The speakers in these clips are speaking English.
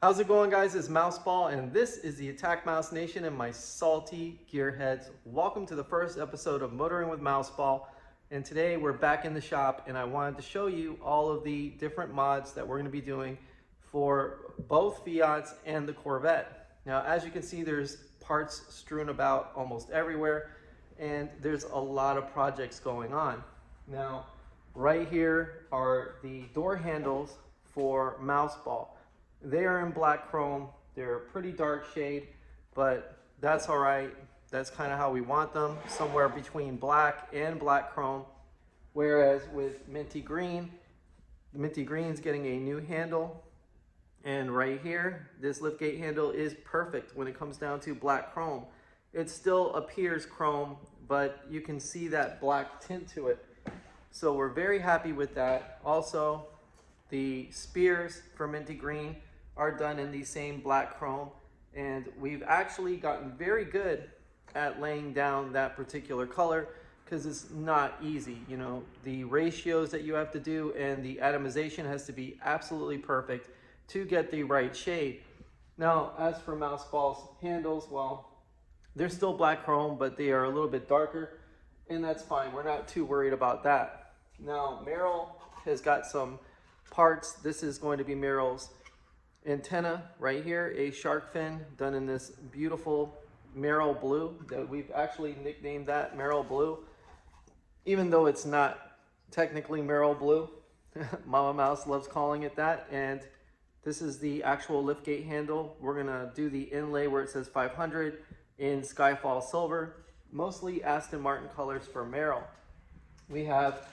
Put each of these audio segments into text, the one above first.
How's it going, guys? It's Mouseball, and this is the AttackMouse Nation and my salty gearheads. Welcome to the first episode of Motoring with Mouseball. And today we're back in the shop, and I wanted to show you all of the different mods that we're going to be doing for both Fiats and the Corvette. Now, as you can see, there's parts strewn about almost everywhere, and there's a lot of projects going on. Now, right here are the door handles for Mouseball. They are in black chrome. They're a pretty dark shade, but that's all right. That's kind of how we want them, somewhere between black and black chrome. Whereas with minty green's getting a new handle. And right here, this liftgate handle is perfect when it comes down to black chrome. It still appears chrome, but you can see that black tint to it. So we're very happy with that. Also, the spears for minty green are done in the same black chrome, and we've actually gotten very good at laying down that particular color because it's not easy. You know, the ratios that you have to do and the atomization has to be absolutely perfect to get the right shade. Now, as for Mouseball's handles, well, they're still black chrome, but they are a little bit darker, and that's fine. We're not too worried about that. Now, Merrill has got some parts. This is going to be Merrill's antenna right here, a shark fin done in this beautiful Merrill blue that we've actually nicknamed that Merrill blue, even though it's not technically Merrill blue. Mama Mouse loves calling it that. And this is the actual liftgate handle. We're gonna do the inlay where it says 500 in Skyfall silver, mostly Aston Martin colors for Merrill. We have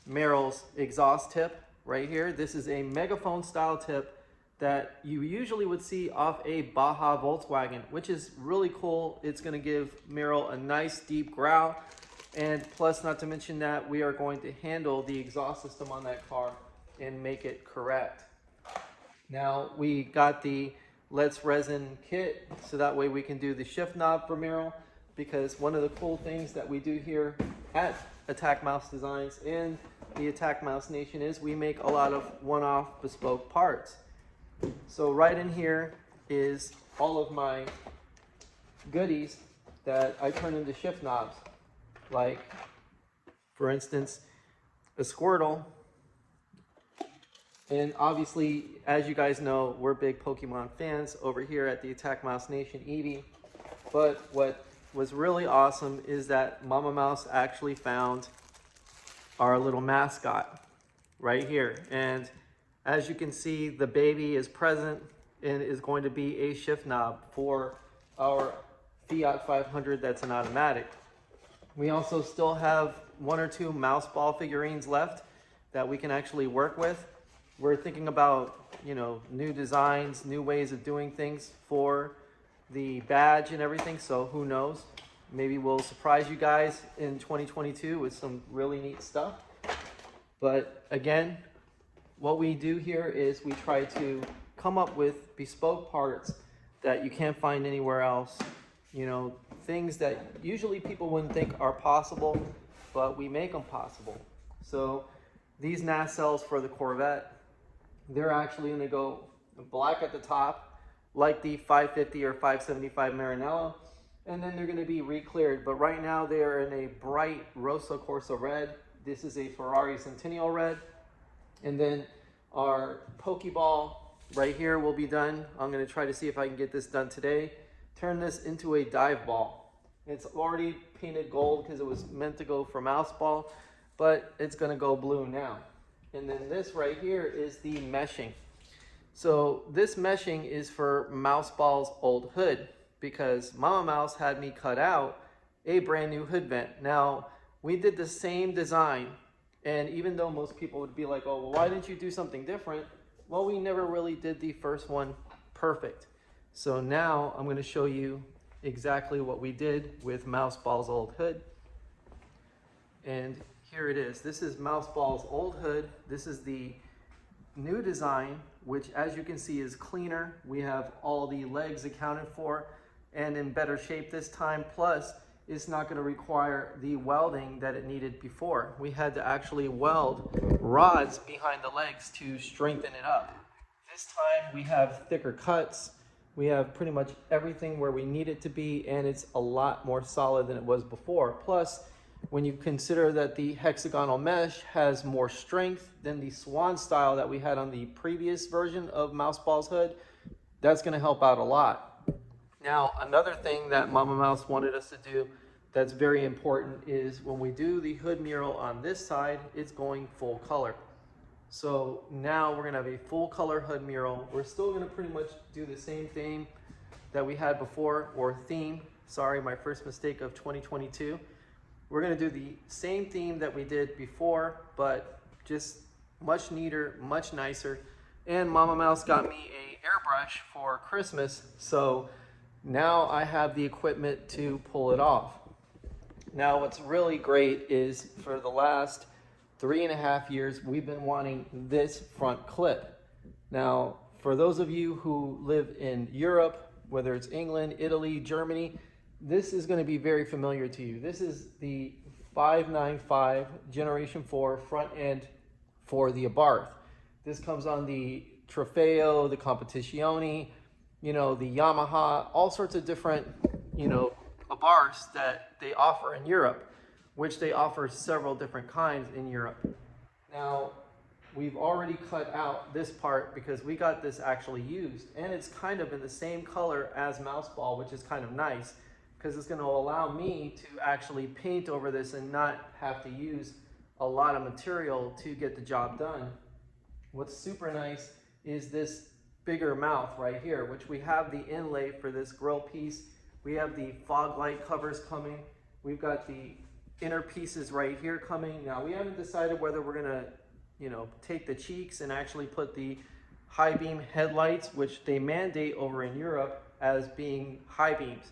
Merrill's exhaust tip right here. This is a megaphone style tip that you usually would see off a Baja Volkswagen, which is really cool. It's gonna give Merrill a nice deep growl. And plus, not to mention that, we are going to handle the exhaust system on that car and make it correct. Now, we got the Let's Resin kit, so that way we can do the shift knob for Merrill, because one of the cool things that we do here at AttackMouse Designs and the AttackMouse Nation is we make a lot of one-off bespoke parts. So right in here is all of my goodies that I turn into shift knobs. Like, for instance, a Squirtle. And obviously, as you guys know, we're big Pokemon fans over here at the AttackMouse Nation Eevee. But what was really awesome is that Mama Mouse actually found our little mascot right here. And as you can see, the baby is present and is going to be a shift knob for our Fiat 500 that's an automatic. We also still have one or two Mouseball figurines left that we can actually work with. We're thinking about, you know, new designs, new ways of doing things for the badge and everything, so who knows? Maybe we'll surprise you guys in 2022 with some really neat stuff. But again, what we do here is we try to come up with bespoke parts that you can't find anywhere else. You know, things that usually people wouldn't think are possible, but we make them possible. So these nacelles for the Corvette, they're actually going to go black at the top, like the 550 or 575 Maranello, and then they're going to be re-cleared. But right now they are in a bright Rosso Corsa red. This is a Ferrari Centennial red. And then our Pokeball right here will be done. I'm going to try to see if I can get this done today. Turn this into a dive ball. It's already painted gold because it was meant to go for Mouseball, but it's going to go blue now. And then this right here is the meshing. So this meshing is for Mouseball's old hood because Mama Mouse had me cut out a brand new hood vent. Now, we did the same design, and even though most people would be like, oh, well, why didn't you do something different? Well, we never really did the first one perfect. So now I'm going to show you exactly what we did with Mouseball's old hood. And here it is. This is Mouseball's old hood. This is the new design, which as you can see is cleaner. We have all the legs accounted for and in better shape this time. Plus, it's not going to require the welding that it needed before. We had to actually weld rods behind the legs to strengthen it up. This time we have thicker cuts. We have pretty much everything where we need it to be, and it's a lot more solid than it was before. Plus, when you consider that the hexagonal mesh has more strength than the swan style that we had on the previous version of Mouseball's hood, that's going to help out a lot. Now, another thing that Mama Mouse wanted us to do that's very important is when we do the hood mural on this side, it's going full color. So now we're gonna have a full color hood mural. We're still gonna pretty much do the same thing that we had before, or theme. Sorry, my first mistake of 2022. We're gonna do the same theme that we did before, but just much neater, much nicer. And Mama Mouse got me a airbrush for Christmas, so now I have the equipment to pull it off. Now what's really great is for the last 3.5 years, we've been wanting this front clip. Now, for those of you who live in Europe, whether it's England, Italy, Germany, this is going to be very familiar to you. This is the 595 Generation 4 front end for the Abarth. This comes on the Trofeo, the Competizione, you know, the Yamaha, all sorts of different, you know, Abarths that they offer in Europe, which they offer several different kinds in Europe. Now, we've already cut out this part because we got this actually used, and it's kind of in the same color as Mouseball, which is kind of nice because it's going to allow me to actually paint over this and not have to use a lot of material to get the job done. What's super nice is this bigger mouth right here, which we have the inlay for this grill piece. We have the fog light covers coming. We've got the inner pieces right here coming. Now we haven't decided whether we're gonna, you know, take the cheeks and actually put the high beam headlights, which they mandate over in Europe as being high beams.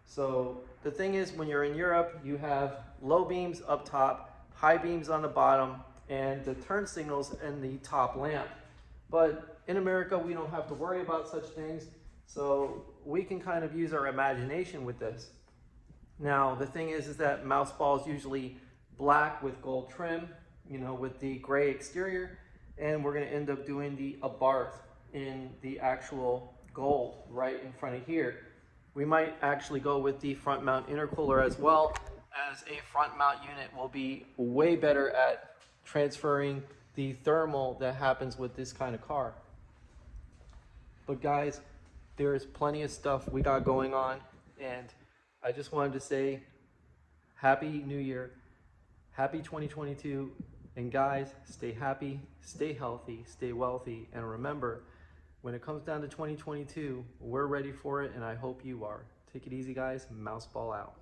So the thing is, when you're in Europe, you have low beams up top, high beams on the bottom, and the turn signals in the top lamp. But in America, we don't have to worry about such things, so we can kind of use our imagination with this. Now, the thing is that Mouseball is usually black with gold trim, you know, with the gray exterior, and we're going to end up doing the Abarth in the actual gold right in front of here. We might actually go with the front mount intercooler as well, as a front mount unit will be way better at transferring the thermal that happens with this kind of car. But guys, there's plenty of stuff we got going on, and I just wanted to say Happy New Year, Happy 2022, and guys, stay happy, stay healthy, stay wealthy, and remember, when it comes down to 2022, we're ready for it, and I hope you are. Take it easy, guys. Mouseball out.